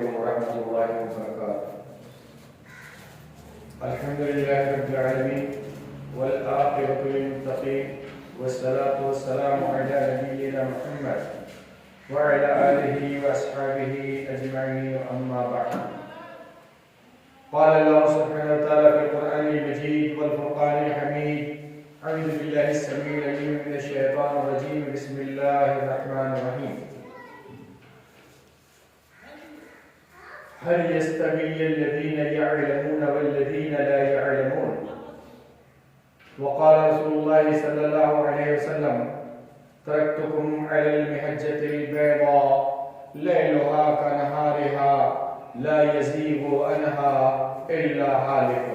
ورحمة الله وبركاته. الحمد لله رب العالمين والعاقبة للمتقين والصلاة والسلام على نبينا محمد وعلى آله وأصحابه أجمعين أما بعد. قال الله سبحانه وتعالى في القرآن المجيد والفرقان الحميد: أعوذ بالله السميع العليم من الشيطان الرجيم، بسم الله الرحمن الرحيم. هل يستوي الذين يعلمون والذين لا يعلمون؟ وقال رسول الله صلى الله عليه وسلم: تركتكم على المحجة البيضاء ليلها كنهارها لا يزيغ عنها إلا هالك،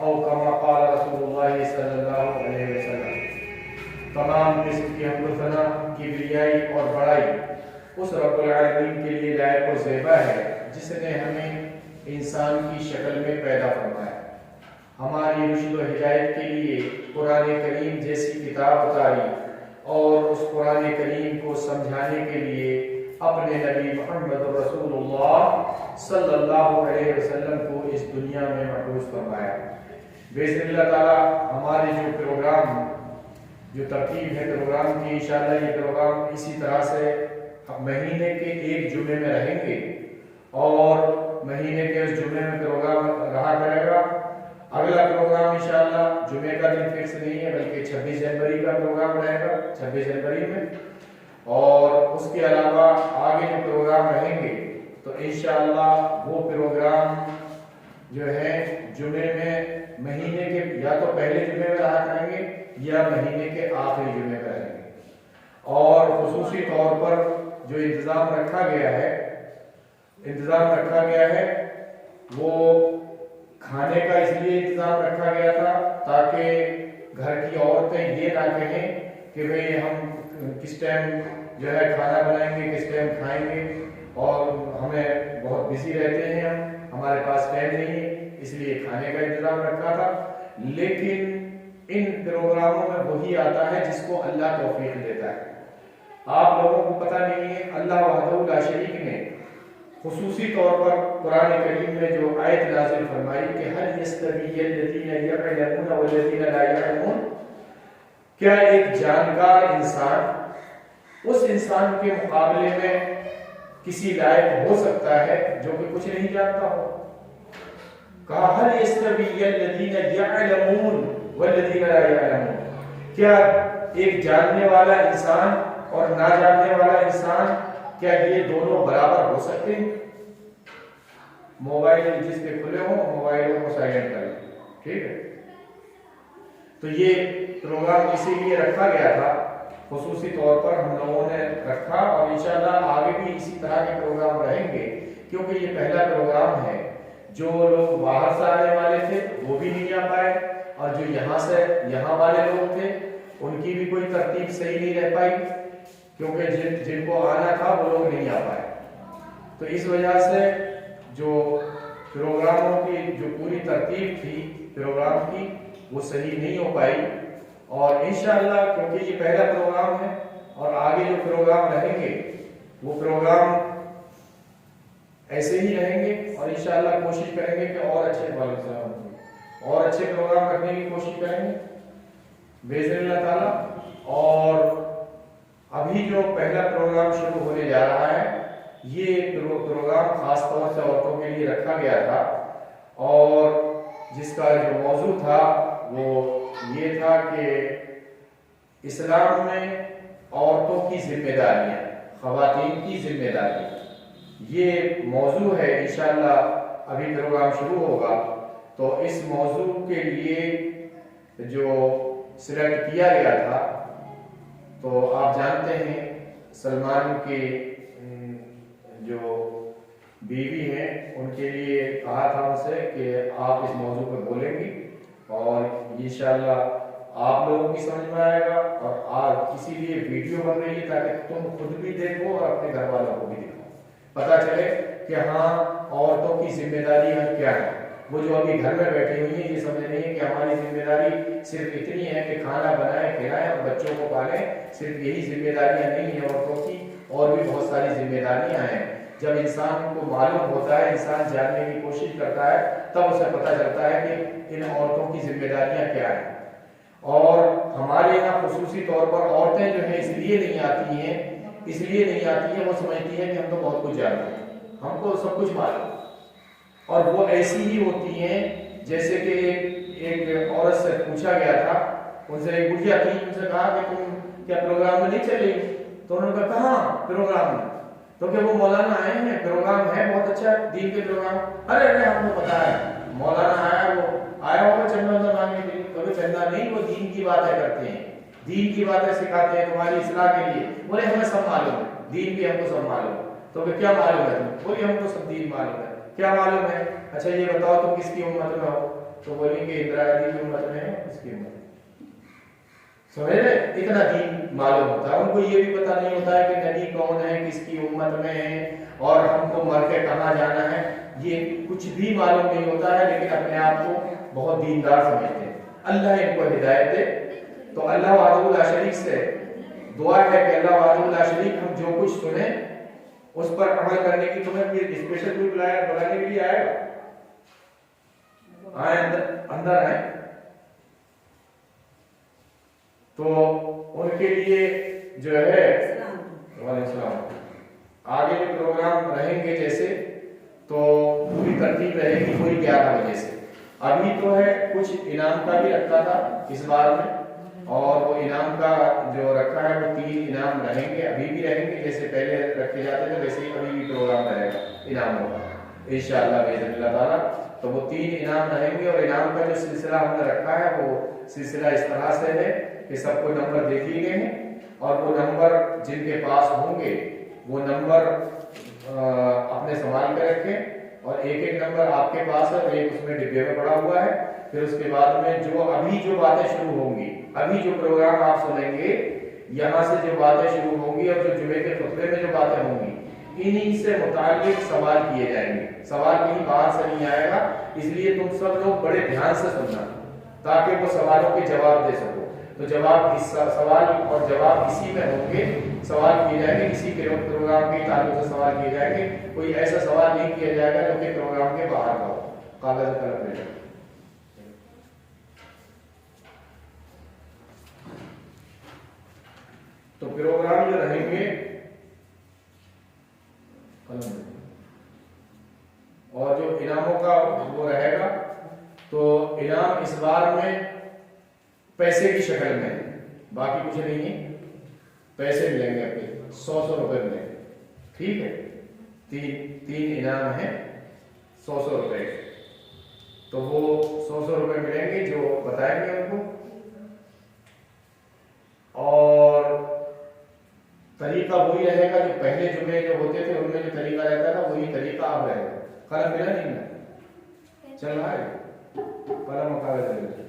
او كما قال رسول اللہ صلی اللہ علیہ وسلم. تمام قسم کی حمد و ثنا، کبریائی اور بڑائی اس رب العالمین کے لیے لائق و زیبا ہے جس نے ہمیں انسان کی شکل میں پیدا فرمایا، ہماری رشد و ہدایت کے لیے قرآن کریم جیسی کتاب اتاری اور اس قرآن کریم کو سمجھانے کے لیے اپنے نبی محمد رسول اللہ صلی اللہ علیہ وسلم کو اس دنیا میں مبعوث فرمایا. باذن اللہ تعالی ہمارے جو پروگرام، جو ترتیب ہے پروگرام کی، انشاءاللہ یہ پروگرام اسی طرح سے مہینے کے ایک جمعے میں رہیں گے اور مہینے کے اس جمعے میں پروگرام رہا کرے گا. اگلا پروگرام انشاءاللہ جمعے کا دن فکس نہیں ہے بلکہ 26 جنوری کا پروگرام رہے گا، 26 جنوری میں. اور اس کے علاوہ آگے جو پروگرام رہیں گے تو انشاءاللہ وہ پروگرام جو ہے جمعے میں مہینے کے یا تو پہلے جمعے میں رہا کریں گے یا مہینے کے آخری جمعے میں رہیں گے. اور خصوصی طور پر جو انتظام رکھا گیا ہے وہ کھانے کا اس لیے انتظام رکھا گیا تھا تاکہ گھر کی عورتیں یہ نہ کہیں کہ بھئی ہم کس ٹائم جو ہے کھانا بنائیں گے، کس ٹائم کھائیں گے، اور ہمیں بہت بزی رہتے ہیں، ہمارے پاس ٹائم نہیں ہے، اس لیے کھانے کا انتظام رکھا تھا. لیکن ان پروگراموں میں وہی آتا ہے جس کو اللہ توفیق دیتا ہے. آپ لوگوں کو پتہ نہیں ہے، اللہ وحدہ لا شریک نے خصوصی طور پر قرآن کریم میں جو آیت نازل فرمائی کہ هل يستوي الذين يعلمون والذين لا يعلمون، کیا ایک جانکار انسان اس انسان کے مقابلے میں کسی لائق ہو سکتا ہے جو کہ کچھ نہیں جانتا ہو؟ کہا هل يستوي الذين يعلمون والذين لا يعلمون، کیا ایک جاننے والا انسان اور نہ جاننے والا انسان، کیا یہ دونوں برابر ہو سکتے ہیں؟ موبائل جس کے کھلے ہوں موبائلوں کو سائلنٹ کر لیں، ٹھیک ہے. تو یہ پروگرام اسی لیے رکھا گیا تھا، خصوصی طور پر ہم لوگوں نے رکھا، اور انشاءاللہ آگے بھی اسی طرح کے پروگرام رہیں گے کیونکہ یہ پہلا پروگرام ہے. جو لوگ باہر سے آنے والے تھے وہ بھی نہیں آ پائے، اور جو یہاں والے لوگ تھے ان کی بھی کوئی ترتیب صحیح نہیں رہ پائی کیونکہ جن کو آنا تھا وہ لوگ نہیں آ پائے. تو اس وجہ سے جو پروگراموں کی جو پوری ترتیب تھی پروگرام کی وہ صحیح نہیں ہو پائی. اور انشاءاللہ کیونکہ یہ پہلا پروگرام ہے اور آگے جو پروگرام رہیں گے وہ پروگرام ایسے ہی رہیں گے، اور انشاءاللہ کوشش کریں گے کہ اور اچھے پروگرام رکھنے کی کوشش کریں گے باذن اللہ تعالی. اور ابھی جو پہلا پروگرام شروع ہونے جا رہا ہے یہ پروگرام خاص طور سے عورتوں کے لیے رکھا گیا تھا، اور جس کا جو موضوع تھا وہ یہ تھا کہ اسلام میں عورتوں کی ذمہ داریاں، خواتین کی ذمہ داریاں، یہ موضوع ہے. انشاءاللہ ابھی پروگرام شروع ہوگا تو اس موضوع کے لیے جو سلیکٹ کیا گیا تھا، تو آپ جانتے ہیں سلمان کے جو بیوی ہیں ان کے لیے کہا تھا ان سے کہ آپ اس موضوع پر بولیں گی، اور انشاءاللہ آپ لوگوں کی سمجھ میں آئے گا. اور آپ اسی لیے ویڈیو بن رہی ہے تاکہ تم خود بھی دیکھو اور اپنے گھر والوں کو بھی دیکھو، پتہ چلے کہ ہاں عورتوں کی ذمہ داری کیا ہے. وہ جو ابھی گھر میں بیٹھی ہوئی ہیں یہ سمجھ رہی ہیں کہ ہماری ذمہ داری صرف اتنی ہے کہ کھانا بنائیں، کھلائیں اور بچوں کو پالیں، صرف یہی ذمہ داریاں نہیں ہیں عورتوں کی، اور بھی بہت ساری ذمہ داریاں ہیں. جب انسان کو معلوم ہوتا ہے، انسان جاننے کی کوشش کرتا ہے، تب اسے پتہ چلتا ہے کہ ان عورتوں کی ذمہ داریاں کیا ہیں۔ اور ہمارے یہاں خصوصی طور پر عورتیں جو ہیں اس لیے نہیں آتی ہیں، وہ سمجھتی ہیں کہ ہم تو بہت کچھ جانتے ہیں، ہم کو سب کچھ معلوم، اور وہ ایسی ہی ہوتی ہیں جیسے کہ ایک عورت سے پوچھا گیا تھا، ان سے ایک بڑھیا تھی، ان سے کہا کہ تم کیا پروگرام میں نہیں چلے گی؟ تو انہوں نے کہا کہاں پروگرام میں؟ تو کہ وہ مولانا آئے ہیں، پروگرام ہے بہت اچھا دین کے پروگرام۔ ارے ہم کو پتا ہے مولانا آیا، وہ آیا ہوگا چندہ مانگنے کے لیے، کبھی چندہ نہیں، وہ دین کی باتیں کرتے ہیں، دین کی باتیں سکھاتے ہیں تمہاری اصلاح کے لیے۔ بولے ہمیں سب معلوم ہے، دین بھی ہم کو سب معلوم ہے۔ تو کہ کیا معلوم ہے تم؟ بولے ہم کو سب دین معلوم ہے۔ کیا معلوم ہے؟ اچھا یہ بتاؤ تم کس کی امت میں ہو؟ تو بولیں گے اندرا گاندھی کی امت میں ہے، اس کی امت۔ سمجھ رہے؟ اتنا دین معلوم ہوتا ہے، ان کو یہ بھی پتہ نہیں ہوتا ہے کہ نبی کون ہے، کس کی امت میں ہے، اور ہم کو مر کے کہاں جانا ہے، یہ کچھ بھی معلوم نہیں ہوتا ہے، لیکن اپنے آپ کو بہت دیندار سمجھتے ہیں۔ اللہ ان کو ہدایت دے۔ تو اللہ وحدہ لا شریک سے دعا ہے کہ اللہ وحدہ لا شریک ہم جو کچھ سنیں اس پر عمل کرنے کی، تمہیں بھی اسپیشل کوئی بلانے کے لیے آئے گا، آئے اندر آئے، تو ان کے لیے جو ہے وعلیکم السلام آگے جو پروگرام رہیں گے جیسے تو پوری ترتیب رہے گی، کوئی 11 بجے سے۔ ابھی تو ہے کچھ انعام کا بھی رکھا تھا اس بار میں، اور وہ انعام کا جو رکھا ہے وہ 3 انعام رہیں گے، ابھی بھی رہیں گے، جیسے پہلے رکھے جاتے تھے ویسے ہی ابھی بھی پروگرام رہے گا، انعام ہوگا انشاءاللہ باذن اللہ تعالیٰ۔ تو وہ 3 انعام رہیں گے، اور انعام کا جو سلسلہ ہم نے رکھا ہے وہ سلسلہ اس طرح سے ہے کہ سب کو نمبر دے دیے گئے ہیں، اور وہ نمبر جن کے پاس ہوں گے وہ نمبر اپنے سنبھال کے رکھیں، اور ایک نمبر آپ کے پاس ہے، ایک اس میں ڈبے میں پڑا ہوا ہے۔ پھر اس کے بعد میں جو باتیں شروع ہوں گی، ابھی جو پروگرام آپ سنیں گے یہاں سے جو باتیں شروع ہوں گی، اور جو جمعے کے خطبے میں جو باتیں ہوں گی، انہی سے متعلق سوال کیے جائیں گے، سوال کہیں باہر سے نہیں آئے گا، اس لیے تم سب لوگ بڑے دھیان سے سننا تاکہ وہ سوالوں کے جواب دے سکو۔ تو سوال اور جواب اسی میں ہوں گے، سوال کیے جائیں گے، اسی کے پروگرام کے تعلق سے سوال کیے جائیں گے، کوئی ایسا سوال نہیں کیا جائے گا جو کہ پروگرام کے باہر کا ہو۔ کاغذ قلم لے جائیں۔ تو پروگرام جو رہیں گے اور جو انعاموں کا وہ رہے گا، تو انعام اس بار میں پیسے کی شکل میں، باقی کچھ نہیں ہے، پیسے ملیں گے آپ کے 100 روپے ملیں گے، ٹھیک ہے، 3 انعام ہیں 100 روپے، تو وہ 100 روپے ملیں گے جو بتائیں گے ان کو۔ اور طریقہ وہی رہے گا جو پہلے جمعے جو ہوتے تھے ان میں جو طریقہ رہتا تھا وہی طریقہ اب رہے گا۔ قلم ملا نہیں ملا؟ چل رہا ہے قلم و کاغذ لے لیں۔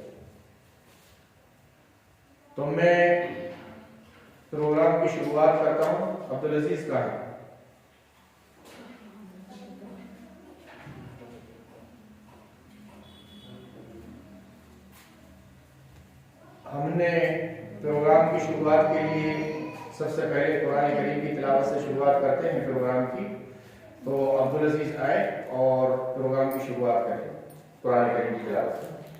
تو میں پروگرام کی شروعات کرتا ہوں۔ عبدالعزیز کا ہے۔ ہم نے پروگرام کی شروعات کے لیے سب سے پہلے قرآن کریم کی تلاوت سے شروعات کرتے ہیں پروگرام کی، تو عبدالعزیز آئے اور پروگرام کی شروعات کریں قرآن کریم کی تلاوت سے۔